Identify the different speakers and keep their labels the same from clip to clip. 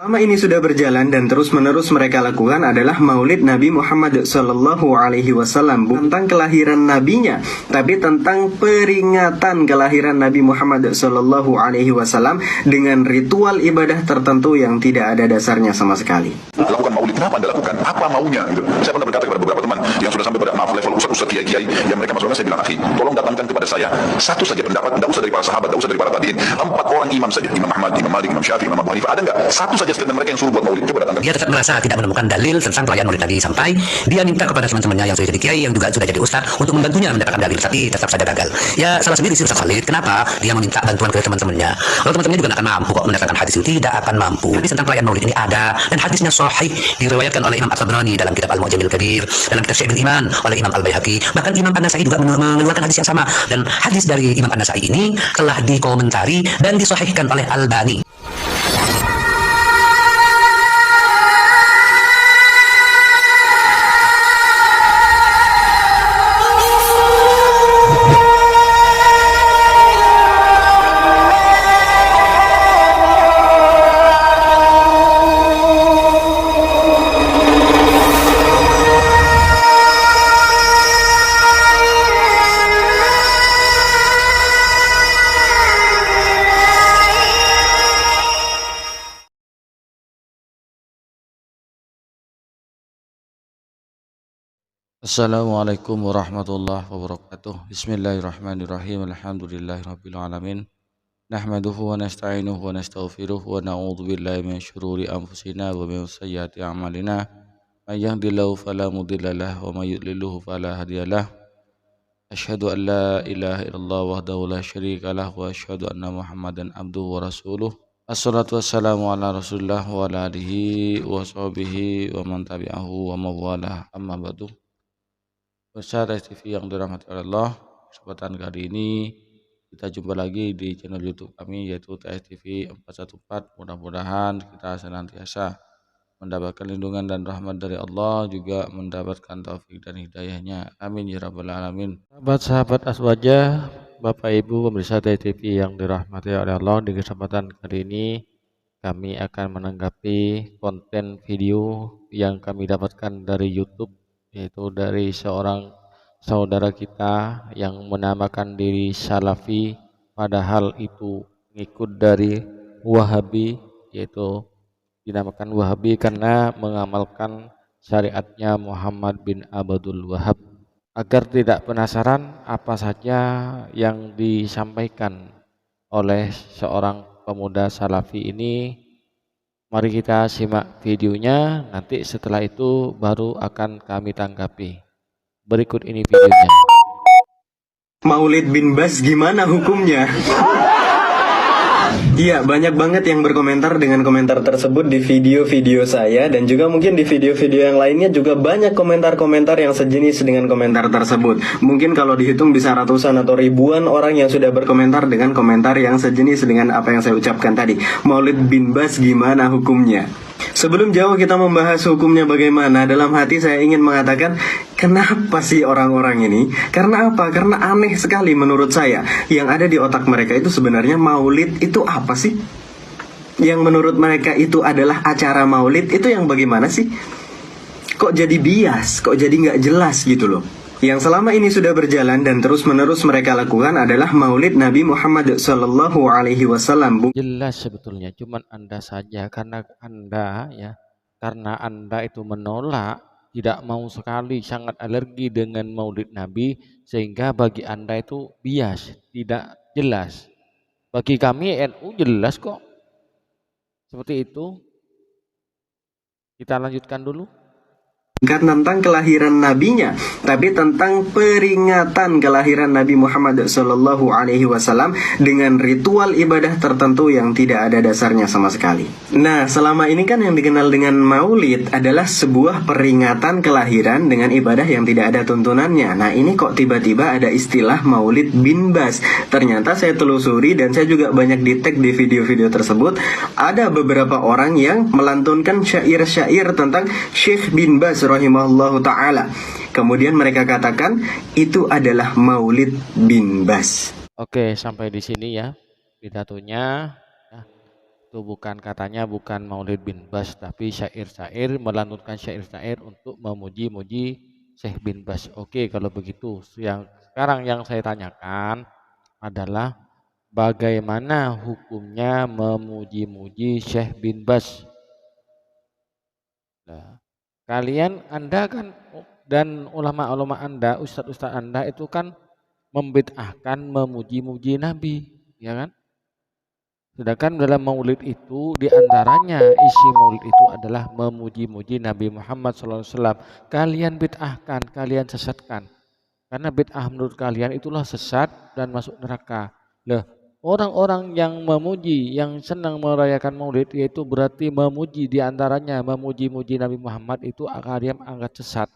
Speaker 1: Selama ini sudah berjalan dan terus-menerus mereka lakukan adalah Maulid Nabi Muhammad Sallallahu Alaihi Wasallam, bukan tentang kelahiran nabinya, tapi tentang peringatan kelahiran Nabi Muhammad Sallallahu Alaihi Wasallam dengan ritual ibadah tertentu yang tidak ada dasarnya sama sekali.
Speaker 2: Lakukan maulid, kenapa Anda lakukan? Apa maunya? Gitu. Saya pernah berkata kepada beberapa teman yang sudah sampai pada maaf level ustaz kiai-kiai yang mereka masuknya, saya bilang, akhi, tolong datangkan kepada saya satu saja pendapat, tidak usah dari para sahabat, tidak usah dari para tabiin, 4 orang imam saja, Imam Ahmad, Imam Malik, Imam Syafi'i, Imam Abu Hanifah, ada nggak satu saja statement mereka yang suruh buat maulid? Coba datangkan.
Speaker 3: Dia tetap merasa tidak menemukan dalil tentang perayaan maulid Nabi sampai dia minta kepada teman-temannya yang sudah jadi kiai, yang juga sudah jadi ustaz, untuk membantunya mendapatkan dalil, tapi tetap saja gagal. Ya salah sendiri sih Ustaz Khalid, kenapa dia meminta bantuan ke teman-temannya? Kalau teman-temannya juga tidak akan mampu kok mendapatkan hadis itu, tidak akan mampu. Hadis tentang perayaan maulid ini ada dan hadisnya sahih, diriwayatkan oleh Imam At-Tabrani dalam kitab Al-Mu'jamil Kabir, dalam kitab Syai'ul Iman oleh Imam Al-Baihaqi, bahkan Imam An-Nasai juga mengeluarkan hadis yang sama, dan hadis dari Imam An-Nasai ini telah dikomentari dan disahihkan oleh Albani.
Speaker 4: Assalamualaikum warahmatullahi wabarakatuh. Bismillahirrahmanirrahim. Alhamdulillahirabbil alamin. Nahmaduhu wa nasta'inuhu wa nastaghfiruh wa na'udzu billahi min syururi anfusina wa min sayyiati a'malina. May yahdihillahu fala mudhillalah wa may yudlilhu fala hadiyalah. Asyhadu an la ilaha illallah wahdahu la syarikalah wa asyhadu anna Muhammadan abduhu wa rasuluh. Assalatu wassalamu ala Rasulillah wa ala alihi wa sahbihi wa man tabi'ahu wa mawalah. Amma ba'du. Pemirsa TV yang dirahmati oleh Allah, kesempatan kali ini kita jumpa lagi di channel YouTube kami, yaitu TV 414. Mudah-mudahan kita senantiasa mendapatkan lindungan dan rahmat dari Allah, juga mendapatkan taufik dan hidayahnya. Amin ya rabbal alamin. Sahabat-sahabat aswaja, Bapak Ibu pemirsa TV yang dirahmati oleh Allah, di kesempatan kali ini kami akan menanggapi konten video yang kami dapatkan dari YouTube, yaitu dari seorang saudara kita yang menamakan diri Salafi, padahal itu ngikut dari Wahabi, yaitu dinamakan Wahabi karena mengamalkan syariatnya Muhammad bin Abdul Wahab. Agar tidak penasaran apa saja yang disampaikan oleh seorang pemuda Salafi ini, mari kita simak videonya, nanti setelah itu baru akan kami tanggapi. Berikut ini videonya.
Speaker 1: Maulid bin Bas gimana hukumnya? Iya, banyak banget yang berkomentar dengan komentar tersebut di video-video saya, dan juga mungkin di video-video yang lainnya juga banyak komentar-komentar yang sejenis dengan komentar tersebut. Mungkin kalau dihitung bisa ratusan atau ribuan orang yang sudah berkomentar dengan komentar yang sejenis dengan apa yang saya ucapkan tadi. Maulid bin Bas gimana hukumnya? Sebelum jauh kita membahas hukumnya bagaimana, dalam hati saya ingin mengatakan, kenapa sih orang-orang ini? Karena apa? Karena aneh sekali menurut saya. Yang ada di otak mereka itu sebenarnya maulid itu apa sih? Yang menurut mereka itu adalah acara maulid, itu yang bagaimana sih? Kok jadi bias? Kok jadi nggak jelas gitu loh? Yang selama ini sudah berjalan dan terus-menerus mereka lakukan adalah Maulid Nabi Muhammad Sallallahu Alaihi Wasallam.
Speaker 4: Jelas sebetulnya, cuman Anda saja karena Anda itu menolak, tidak mau sekali, sangat alergi dengan Maulid Nabi, sehingga bagi Anda itu bias, tidak jelas. Bagi kami NU jelas kok. Seperti itu. Kita lanjutkan dulu.
Speaker 1: Bukan tentang kelahiran nabinya, tapi tentang peringatan kelahiran Nabi Muhammad Sallallahu Alaihi Wasallam dengan ritual ibadah tertentu yang tidak ada dasarnya sama sekali. Nah, selama ini kan yang dikenal dengan maulid adalah sebuah peringatan kelahiran dengan ibadah yang tidak ada tuntunannya. Nah, ini kok tiba-tiba ada istilah Maulid bin Bas? Ternyata saya telusuri dan saya juga banyak di-tag di video-video tersebut. Ada beberapa orang yang melantunkan syair-syair tentang Syekh bin Bas rahimahullahu ta'ala. Kemudian mereka katakan itu adalah Maulid bin Bas.
Speaker 4: Oke, sampai di sini ya pidatonya. Itu bukan, katanya bukan Maulid bin Bas, tapi syair-syair, melantunkan syair-syair untuk memuji-muji Syekh bin Bas. Oke, kalau begitu, yang sekarang yang saya tanyakan adalah bagaimana hukumnya memuji-muji Syekh bin Bas. Nah, kalian, Anda kan, dan ulama-ulama Anda, ustadz-ustadz Anda itu kan membid'ahkan memuji-muji Nabi, ya kan? Sedangkan dalam maulid itu diantaranya isi maulid itu adalah memuji-muji Nabi Muhammad SAW. Kalian bid'ahkan, kalian sesatkan. Karena bid'ah menurut kalian itulah sesat dan masuk neraka. Loh, orang-orang yang memuji, yang senang merayakan maulid, yaitu berarti memuji, diantaranya memuji-muji Nabi Muhammad, itu kalian anggap sesat.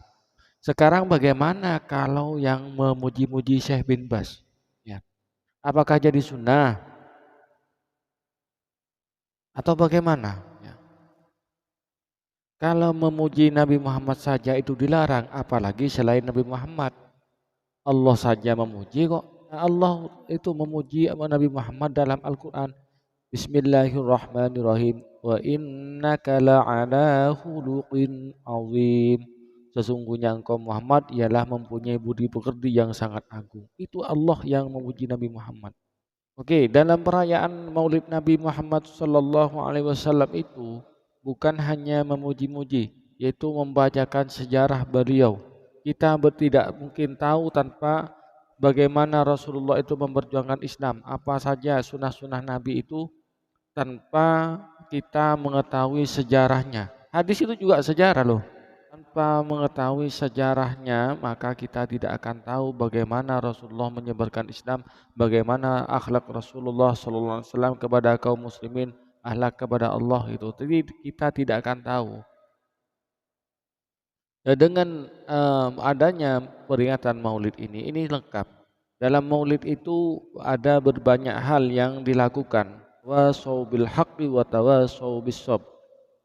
Speaker 4: Sekarang bagaimana kalau yang memuji-muji Syekh bin Bas? Ya. Apakah jadi sunnah? Atau bagaimana? Ya. Kalau memuji Nabi Muhammad saja itu dilarang, apalagi selain Nabi Muhammad. Allah saja memuji kok. Allah itu memuji Nabi Muhammad dalam Al-Quran. Bismillahirrahmanirrahim. Wa innaka la'ala khuluqin azim. Sesungguhnya engkau Muhammad ialah mempunyai budi pekerti yang sangat agung. Itu Allah yang memuji Nabi Muhammad. Oke, dalam perayaan Maulid Nabi Muhammad Sallallahu Alaihi Wasallam itu bukan hanya memuji-muji, yaitu membacakan sejarah beliau. Kita tidak mungkin tahu tanpa bagaimana Rasulullah itu memperjuangkan Islam, apa saja sunnah-sunnah Nabi itu tanpa kita mengetahui sejarahnya. Hadis itu juga sejarah loh. Tanpa mengetahui sejarahnya, maka kita tidak akan tahu bagaimana Rasulullah menyebarkan Islam, bagaimana akhlak Rasulullah SAW kepada kaum muslimin, akhlak kepada Allah itu. Jadi kita tidak akan tahu. Dan dengan adanya peringatan Maulid ini lengkap. Dalam Maulid itu ada berbanyak hal yang dilakukan. Wasau bil haqqi wa tawasau bis sabr.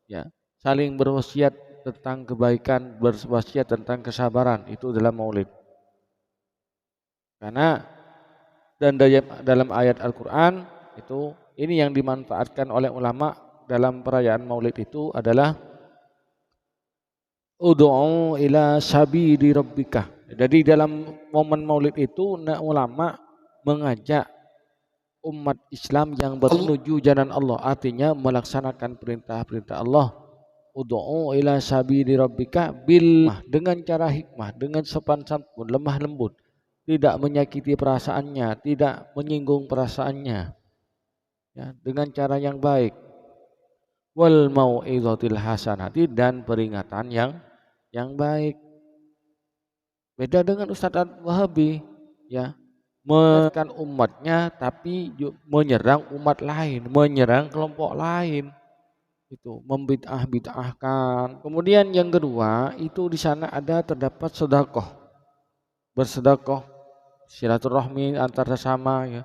Speaker 4: Ya, saling berwasiat tentang kebaikan, berwasiat tentang kesabaran, itu dalam maulid. Karena dan dalam ayat Al-Quran itu, ini yang dimanfaatkan oleh ulama dalam perayaan maulid itu adalah ud'u ila sabili rabbika. Jadi dalam momen maulid itu ulama mengajak umat Islam yang menuju jalan Allah, artinya melaksanakan perintah-perintah Allah. Ud'u ila sabili rabbika bil, dengan cara hikmah, dengan sopan santun, lemah lembut, tidak menyakiti perasaannya, tidak menyinggung perasaannya, ya, dengan cara yang baik. Wal mau'izatil hasanati, dan peringatan yang baik. Beda dengan Ustadz Wahabi, ya, menyerang umatnya tapi menyerang umat lain, menyerang kelompok lain. Itu membid'ah-bid'ahkan. Kemudian yang kedua itu di sana terdapat sedekah, bersedekah, silaturahmi antar sesama, ya.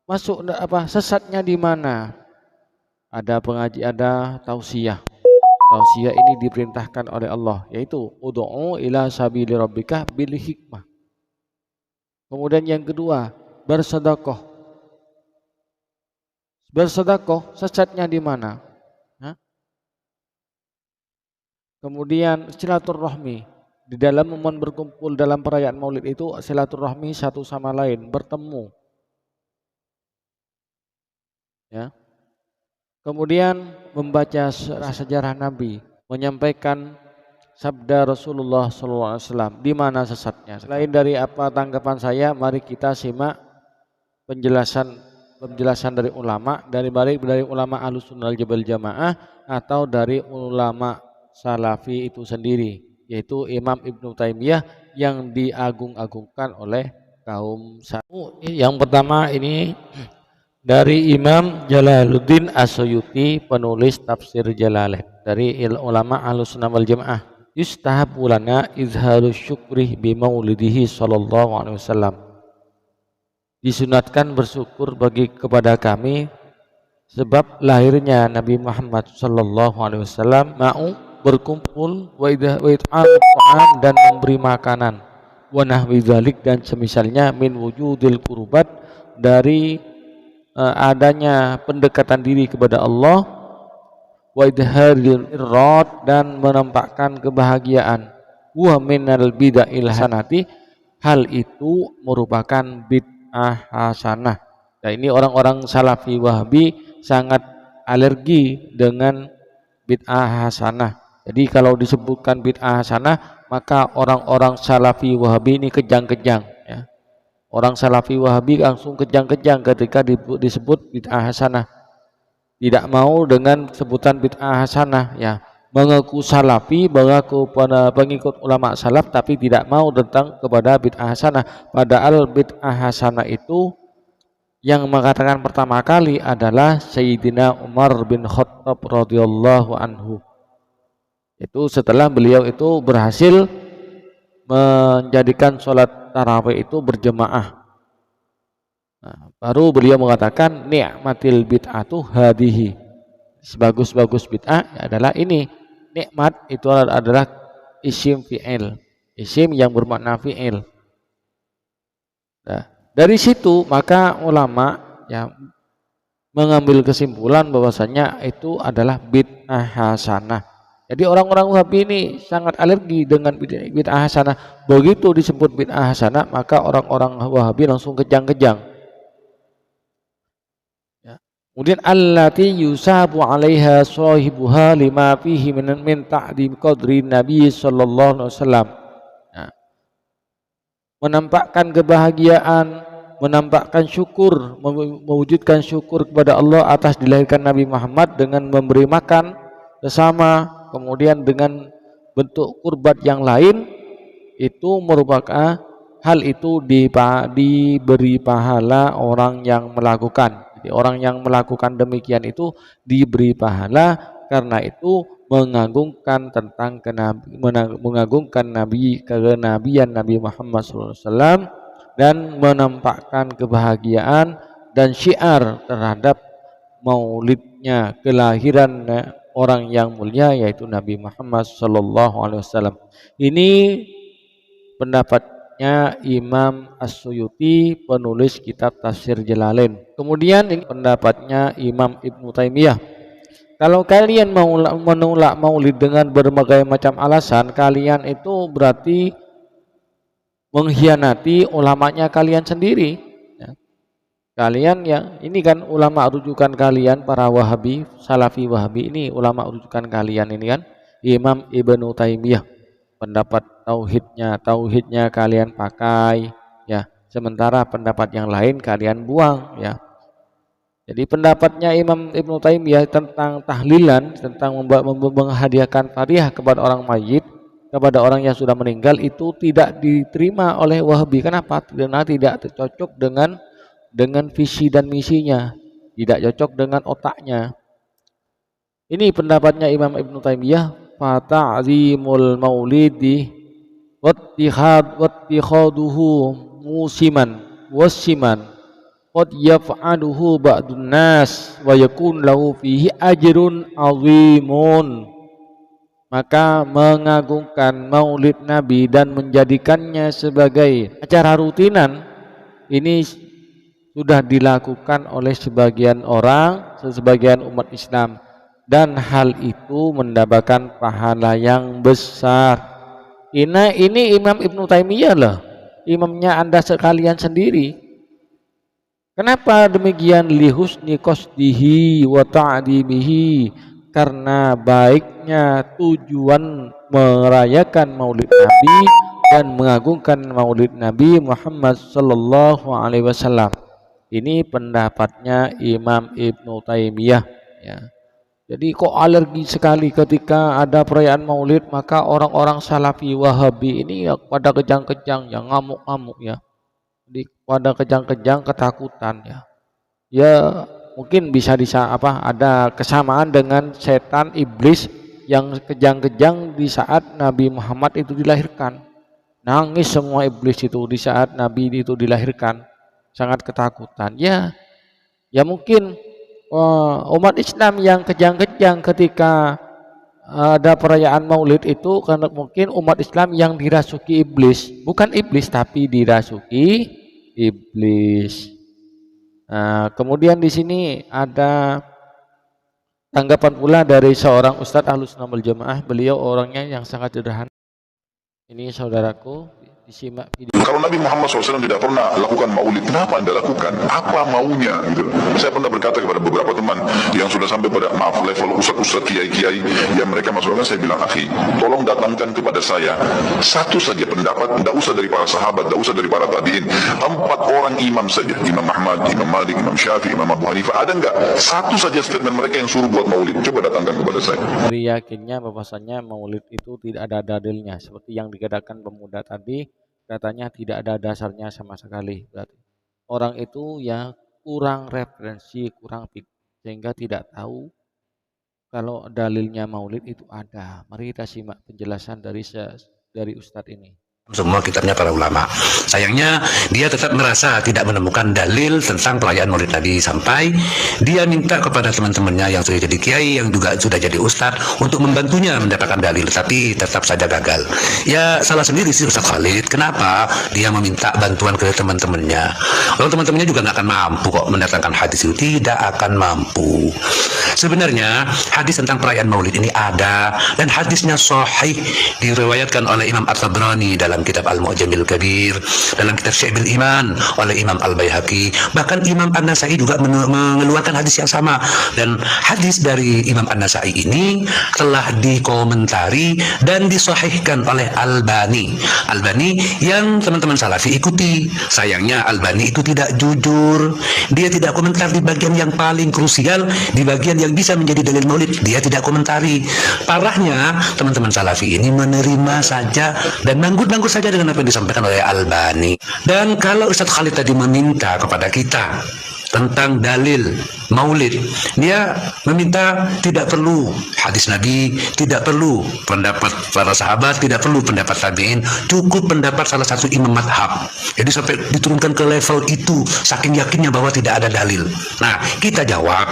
Speaker 4: Masuk sesatnya di mana? Ada pengaji, ada tausiah. Tausiah ini diperintahkan oleh Allah, yaitu ud'u ila sabili rabbika bil hikmah. Kemudian yang kedua, bersedekah. Bersedekah sesatnya di mana? Kemudian silaturahmi, di dalam momen berkumpul dalam perayaan maulid itu silaturahmi satu sama lain, bertemu, ya. Kemudian membaca sejarah Nabi, menyampaikan sabda Rasulullah SAW. Di mana sesatnya? Selain dari apa tanggapan saya, mari kita simak penjelasan dari ulama, dari ulama Ahlussunnah wal Jamaah atau dari ulama Salafi itu sendiri, yaitu Imam Ibnu Taimiyah yang diagung-agungkan oleh kaum Salafi. Yang pertama ini dari Imam Jalaluddin As-Suyuti, penulis tafsir Jalalain, dari ulama Ahlussunnah wal Jamaah. Yustahabu lana izharu syukri bi maulidihi sallallahu alaihi wasallam. Disunatkan bersyukur kepada kami sebab lahirnya Nabi Muhammad sallallahu alaihi wasallam, berkumpul wa it'am dan memberi makanan, wa nahwi dzalik dan semisalnya min wujudil qurbat, dari adanya pendekatan diri kepada Allah, wa idharil irad, dan menampakkan kebahagiaan, wa minal bid'il hasanati, hal itu merupakan bid'ah hasanah. Nah, ini orang-orang Salafi Wahabi sangat alergi dengan bid'ah hasanah. Jadi kalau disebutkan bid'ah hasanah, maka orang-orang Salafi Wahabi ini kejang-kejang ya. Orang Salafi Wahabi langsung kejang-kejang ketika disebut bid'ah hasanah. Tidak mau dengan sebutan bid'ah hasanah ya. Mengaku Salafi, mengaku pengikut ulama salaf, tapi tidak mau tentang kepada bid'ah hasanah. Padahal bid'ah hasanah itu yang mengatakan pertama kali adalah Sayyidina Umar bin Khattab radhiyallahu anhu. Itu setelah beliau itu berhasil menjadikan sholat tarawih itu berjemaah. Nah, baru beliau mengatakan ni'matil bid'atu hadihi. Sebagus-bagus bid'ah adalah ini. Nikmat itu adalah isim fi'il, isim yang bermakna fi'il. Nah, dari situ maka ulama ya mengambil kesimpulan bahwasanya itu adalah bid'ah hasanah. Jadi orang-orang Wahabi ini sangat alergi dengan bid'ah hasanah. Begitu disebut bid'ah hasanah, maka orang-orang Wahabi langsung kejang-kejang. Ya. Kemudian allati yusabu 'alaiha sahibuha lima fihi min ta'dim qadri Nabi sallallahu alaihi wasallam. Menampakkan kebahagiaan, menampakkan syukur, mewujudkan syukur kepada Allah atas dilahirkan Nabi Muhammad dengan memberi makan bersama, kemudian dengan bentuk kurban yang lain, itu merupakan hal itu diberi pahala orang yang melakukan. Jadi orang yang melakukan demikian itu diberi pahala, karena itu mengagungkan tentang mengagungkan kenabian Nabi Muhammad SAW, dan menampakkan kebahagiaan dan syiar terhadap maulidnya, kelahiran orang yang mulia yaitu Nabi Muhammad SAW. Ini pendapatnya Imam As-Suyuti, penulis kitab Tafsir Jalalain. Kemudian ini pendapatnya Imam Ibnu Taimiyah. Kalau kalian mau menolak maulid dengan berbagai macam alasan, kalian itu berarti mengkhianati ulamanya kalian sendiri. Ya. Kalian yang ini kan ulama rujukan kalian, para Wahabi, Salafi Wahabi ini ulama rujukan kalian ini kan Imam Ibnu Taimiyah. Pendapat tauhidnya kalian pakai ya, sementara pendapat yang lain kalian buang ya. Jadi pendapatnya Imam Ibnu Taimiyah tentang tahlilan, tentang menghadiahkan hadiah kepada orang mayit, kepada orang yang sudah meninggal, itu tidak diterima oleh Wahabi. Kenapa? Karena tidak cocok dengan visi dan misinya, tidak cocok dengan otaknya. Ini pendapatnya Imam Ibnu Taimiyah, fata'zimul maulidi wattikhaduhu musiman wasiman qad yaf'aluhu ba'dun nas wa yakun lahu fihi ajrun azimun. Maka mengagungkan maulid Nabi dan menjadikannya sebagai acara rutinan ini sudah dilakukan oleh sebagian orang, sebagian umat Islam, dan hal itu mendapatkan pahala yang besar. Ini Imam Ibnu Taimiyah lah, imamnya Anda sekalian sendiri. Kenapa demikian? Lihusni qasdihi wa ta'dimihi, karena baiknya tujuan merayakan maulid Nabi dan mengagungkan maulid Nabi Muhammad sallallahu alaihi wasallam. Ini pendapatnya Imam Ibnu Taimiyah ya. Jadi kok alergi sekali ketika ada perayaan maulid, maka orang-orang Salafi Wahabi ini ya pada kejang-kejang, yang ngamuk-ngamuk ya. Jadi pada kejang-kejang ketakutan ya. Ya mungkin bisa ada kesamaan dengan setan iblis yang kejang-kejang di saat Nabi Muhammad itu dilahirkan. Nangis semua iblis itu di saat Nabi itu dilahirkan, sangat ketakutan. Ya mungkin umat Islam yang kejang-kejang ketika ada perayaan maulid itu karena mungkin umat Islam yang dirasuki iblis, bukan iblis tapi dirasuki iblis. Nah, kemudian di sini ada tanggapan pula dari seorang Ustadz Ahlus Sunnah wal Jamaah. Beliau orangnya yang sangat sederhana. Ini saudaraku, disimak video.
Speaker 2: Kalau Nabi Muhammad SAW tidak pernah lakukan maulid, kenapa Anda lakukan? Apa maunya? Gitu. Saya pernah berkata kepada beberapa teman yang sudah sampai pada level ustaz-ustaz, kiai-kiai, yang mereka masukkan, saya bilang, akhi, tolong datangkan kepada saya satu saja pendapat, tidak usah dari para sahabat, tidak usah dari para tabiin, 4 orang imam saja, Imam Ahmad, Imam Malik, Imam Syafi'i, Imam Abu Hanifah, ada enggak? Satu saja statement mereka yang suruh buat maulid, coba datangkan kepada saya.
Speaker 4: Dari yakinnya bahwasannya maulid itu tidak ada dalilnya, seperti yang dikatakan pemuda tadi, katanya tidak ada dasarnya sama sekali. Berarti orang itu ya kurang referensi, kurang sehingga tidak tahu kalau dalilnya maulid itu ada. Mari kita simak penjelasan dari Ustadz ini.
Speaker 3: Semua kitabnya para ulama. Sayangnya dia tetap merasa tidak menemukan dalil tentang perayaan Maulid Nabi sampai dia minta kepada teman-temannya yang sudah jadi kiai, yang juga sudah jadi ustadz untuk membantunya mendapatkan dalil, tapi tetap saja gagal. Ya salah sendiri sih Ustadz Khalid. Kenapa dia meminta bantuan ke teman-temannya? Kalau teman-temannya juga nggak akan mampu kok mendatangkan hadis itu, tidak akan mampu. Sebenarnya hadis tentang perayaan Maulid ini ada, dan hadisnya sahih, diriwayatkan oleh Imam At-Tabrani dalam kitab Al-Mu'jamil Kabir, dalam kitab Syu'abul Iman oleh Imam Al-Baihaqi, bahkan Imam An-Nasai juga mengeluarkan hadis yang sama. Dan hadis dari Imam An-Nasai ini telah dikomentari dan disahihkan oleh Albani yang teman-teman Salafi ikuti. Sayangnya Albani itu tidak jujur, dia tidak komentar di bagian yang paling krusial, di bagian yang bisa menjadi dalil maulid, dia tidak komentari. Parahnya teman-teman Salafi ini menerima saja dan nanggut-nanggut saja dengan apa yang disampaikan oleh Albani. Dan kalau Ustadz Khalid tadi meminta kepada kita tentang dalil maulid, dia meminta tidak perlu hadis Nabi, tidak perlu pendapat para sahabat, tidak perlu pendapat tabi'in, cukup pendapat salah satu imam madhab. Jadi sampai diturunkan ke level itu, saking yakinnya bahwa tidak ada dalil. Nah, kita jawab,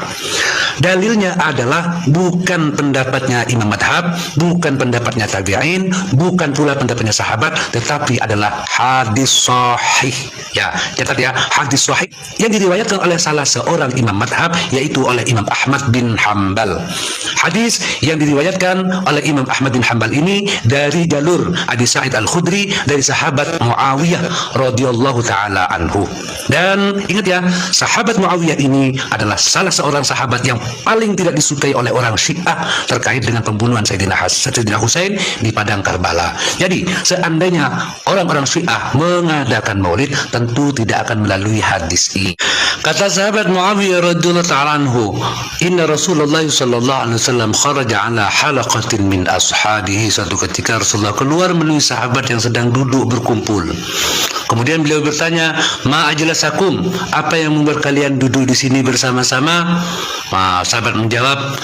Speaker 3: dalilnya adalah bukan pendapatnya imam madhab, bukan pendapatnya tabi'in, bukan pula pendapatnya sahabat, tetapi adalah hadis sahih. Ya, catat ya, hadis sahih yang diriwayatkan oleh salah seorang imam madhab, yaitu oleh Imam Ahmad bin Hambal. Hadis yang diriwayatkan oleh Imam Ahmad bin Hambal ini dari jalur Abi Sa'id Al-Khudri, dari sahabat Muawiyah radhiyallahu taala anhu. Dan ingat ya, sahabat Muawiyah ini adalah salah seorang sahabat yang paling tidak disukai oleh orang Syiah terkait dengan pembunuhan Sayyidina Husain di padang Karbala. Jadi seandainya orang-orang Syiah mengadakan maulid, tentu tidak akan melalui hadis ini. Kata sahabat Muawiyah radhiyallahu ta'ala anhu, inna Rasulullah sallallahu alaihi wasallam kharaja ala halaqatin min ashabihi. Suatu ketika Rasulullah keluar menemui sahabat yang sedang duduk berkumpul. Kemudian beliau bertanya, ma ajlasakum, apa yang membuat kalian duduk di sini bersama-sama? Nah, sahabat menjawab,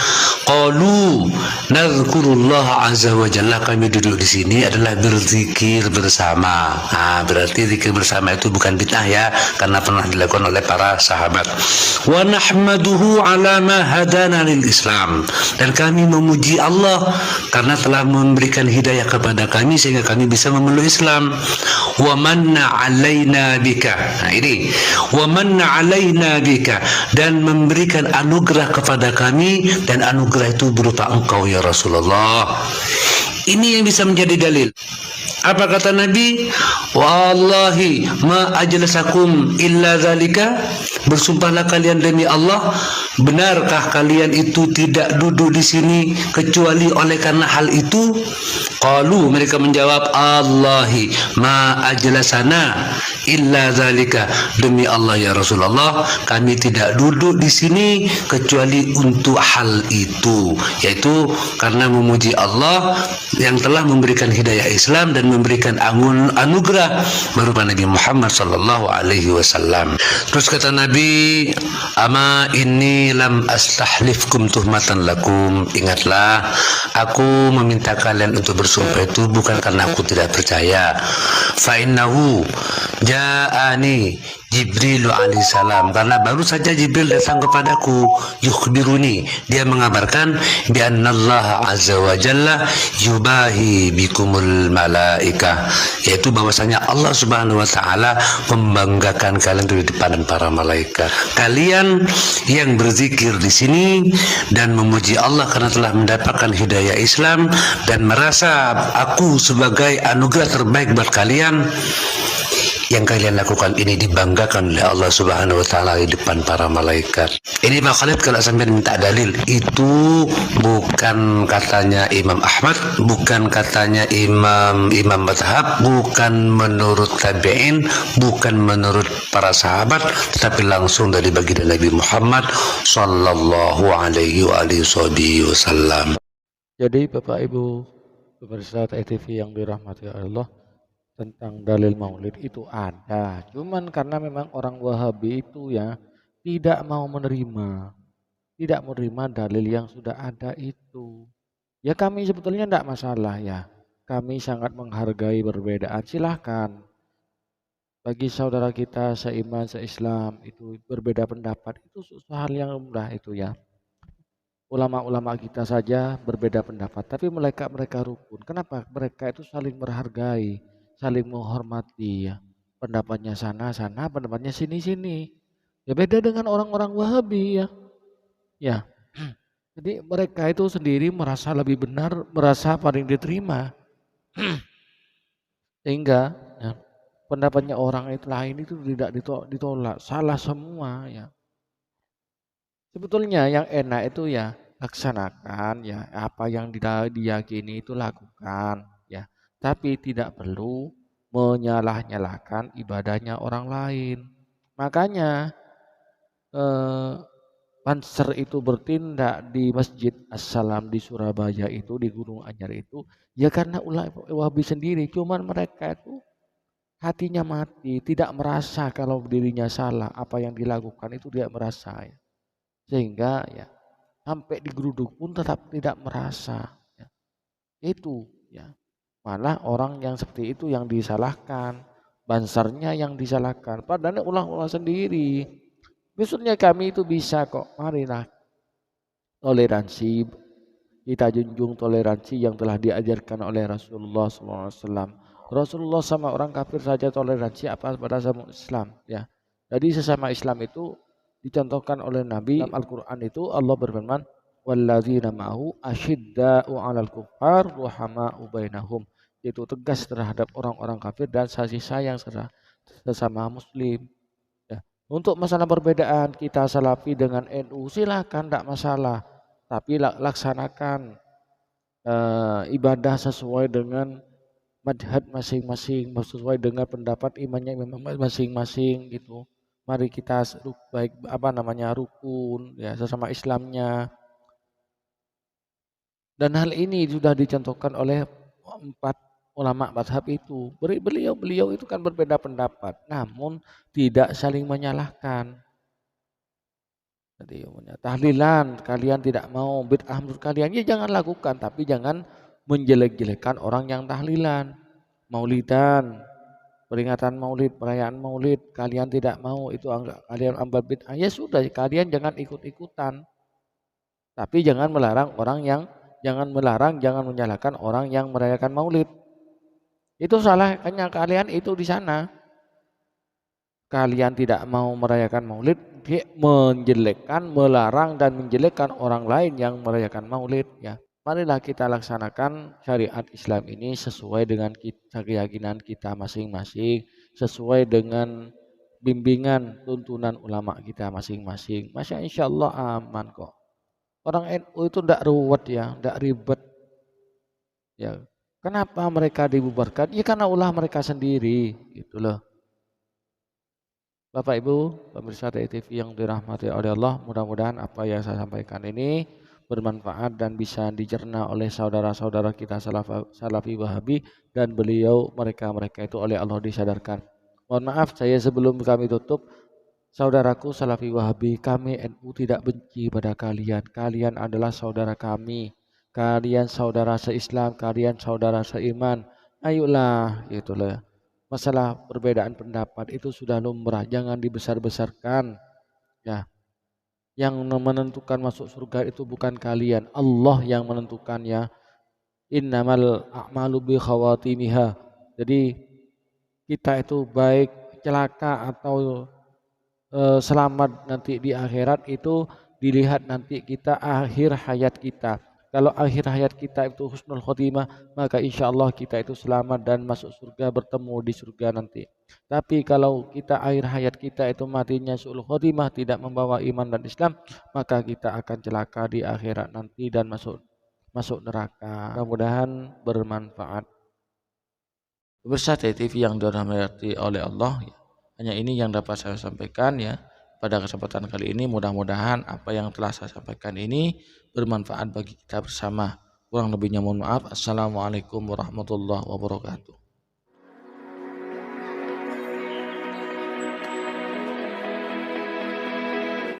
Speaker 3: qalu nadhkurullah azza wa jalla, kami duduk di sini adalah berzikir bersama. Nah, berarti zikir bersama itu bukan bid'ah ya, karena pernah dilakukan oleh para sahabat. Wa nahmaduhu ala ma hadana lil Islam, dan kami memuji Allah karena telah memberikan hidayah kepada kami sehingga kami bisa memeluk Islam. Wa manna alaina bika, nah ini, wa manna alaina bika, dan memberikan anugerah kepada kami, dan anugerah itu berupa engkau ya Rasulullah. Ini yang bisa menjadi dalil. Apa kata Nabi? Wallahi ma ajlasakum illa zalika, bersumpahlah kalian demi Allah, benarkah kalian itu tidak duduk di sini kecuali oleh karena hal itu? Qalu, mereka menjawab, Allahi ma ajlasana illa zalika, demi Allah ya Rasulullah, kami tidak duduk di sini kecuali untuk hal itu, yaitu karena memuji Allah yang telah memberikan hidayah Islam dan memberikan anugerah berupa Nabi Muhammad sallallahu alaihi wasallam. Terus kata Nabi, ama inni lam astahlifkum tuhmatan lakum, ingatlah aku meminta kalian untuk bersumpah itu bukan karena aku tidak percaya. Fa innahu ja'ani Jibril alaihissalam, karena baru saja Jibril datang kepadaku, yukhbiruni, dia mengabarkan bi Allah azza wa jalla yubahi bikumul malaika, yaitu bahwasanya Allah subhanahu wa taala membanggakan kalian di depan para malaikat. Kalian yang berzikir di sini dan memuji Allah karena telah mendapatkan hidayah Islam dan merasa aku sebagai anugerah terbaik buat kalian, yang kalian lakukan ini dibanggakan oleh Allah Subhanahu wa taala di depan para malaikat. Ini Pak Khalid, kalau sampai minta dalil, itu bukan katanya Imam Ahmad, bukan katanya Imam Madhab, bukan menurut tabi'in, bukan menurut para sahabat, tetapi langsung dari baginda Nabi Muhammad sallallahu alaihi wasallam.
Speaker 4: Jadi Bapak Ibu pemirsa TV yang dirahmati Allah, tentang dalil maulid itu ada, cuman karena memang orang Wahabi itu ya tidak mau menerima dalil yang sudah ada itu. Ya kami sebetulnya tidak masalah ya, kami sangat menghargai perbedaan, silahkan. Bagi saudara kita seiman seislam itu berbeda pendapat itu suatu hal yang lumrah itu ya. Ulama-ulama kita saja berbeda pendapat, tapi mereka rukun. Kenapa? Mereka itu saling menghargai, saling menghormati ya. Pendapatnya sana, pendapatnya sini. Ya beda dengan orang-orang Wahabi ya. Ya. Jadi mereka itu sendiri merasa lebih benar, merasa paling diterima. Sehingga ya, pendapatnya orang itu lain itu tidak ditolak, salah semua ya. Sebetulnya yang enak itu ya laksanakan ya, apa yang diyakini itu lakukan ya. Tapi tidak perlu menyalah-nyalahkan ibadahnya orang lain. Makanya Banser itu bertindak di Masjid As-Salam di Surabaya itu, di Gunung Anyar itu ya karena ulama Wahabi sendiri, cuman mereka itu hatinya mati, tidak merasa kalau dirinya salah, apa yang dilakukan itu tidak merasa ya. Sehingga ya sampai digeruduk pun tetap tidak merasa ya. Itu ya, malah orang yang seperti itu yang disalahkan, bansarnya yang disalahkan, padahal ulah-ulah sendiri. Maksudnya kami itu bisa kok, marilah toleransi, kita junjung toleransi yang telah diajarkan oleh Rasulullah SAW. Rasulullah sama orang kafir saja toleransi, apa pada sama Islam ya. Jadi sesama Islam itu dicontohkan oleh Nabi dalam Al-Quran itu, Allah berfirman walladzina ma'ahu asyidda'u 'alal kuffar ruhama'u bainahum, yaitu tegas terhadap orang-orang kafir dan kasih sayang sesama muslim ya. Untuk masalah perbedaan kita Salafi dengan NU silakan, tidak masalah, tapi laksanakan ibadah sesuai dengan madhab masing-masing, sesuai dengan pendapat imannya masing-masing gitu. Mari kita rukun ya sesama Islamnya. Dan hal ini sudah dicontohkan oleh 4 ulama mazhab itu. Beliau itu kan berbeda pendapat, namun tidak saling menyalahkan. Jadi tahlilan kalian tidak mau, bid'ah menurut kalian ya jangan lakukan, tapi jangan menjelek-jelekan orang yang tahlilan. Maulidan, peringatan maulid, perayaan maulid, kalian tidak mau, itu kalian ambil bid'ah, ya sudah, kalian jangan ikut-ikutan. Tapi jangan menyalahkan orang yang merayakan maulid. Itu salahnya kalian itu di sana. Kalian tidak mau merayakan maulid, menjelekkan, melarang dan menjelekkan orang lain yang merayakan maulid ya. Marilah kita laksanakan syariat Islam ini sesuai dengan keyakinan kita masing-masing, sesuai dengan bimbingan tuntunan ulama kita masing-masing. Masya insya Allah aman kok. Orang NU itu tidak ruwet ya, tidak ribet. Ya, kenapa mereka dibubarkan? Ya karena ulah mereka sendiri, gitu loh. Bapak Ibu pemirsa TV yang dirahmati oleh Allah, mudah-mudahan apa yang saya sampaikan ini bermanfaat dan bisa dicerna oleh saudara-saudara kita Salafi Wahabi, dan mereka itu oleh Allah disadarkan. Mohon maaf saya sebelum kami tutup, saudaraku Salafi Wahabi, kami NU tidak benci pada kalian. Kalian adalah saudara kami, kalian saudara seislam, kalian saudara seiman. Ayolah, itulah. masalah perbedaan pendapat itu sudah lumrah, jangan dibesar-besarkan ya. Yang menentukan masuk surga itu bukan kalian, Allah yang menentukannya. Innamal a'malu bi khawatimiha. Jadi kita itu baik celaka atau selamat nanti di akhirat itu dilihat nanti kita akhir hayat kita. Kalau akhir hayat kita itu husnul khotimah, maka insya Allah kita itu selamat dan masuk surga, bertemu di surga nanti. Tapi kalau kita akhir hayat kita itu matinya su'ul khotimah, tidak membawa iman dan Islam, maka kita akan celaka di akhirat nanti dan masuk neraka. Mudah-mudahan bermanfaat. Pemirsa TV yang dirahmati oleh Allah, ya, hanya ini yang dapat saya sampaikan ya pada kesempatan kali ini. Mudah-mudahan apa yang telah saya sampaikan ini bermanfaat bagi kita bersama. Kurang lebihnya mohon maaf. Assalamualaikum warahmatullahi wabarakatuh.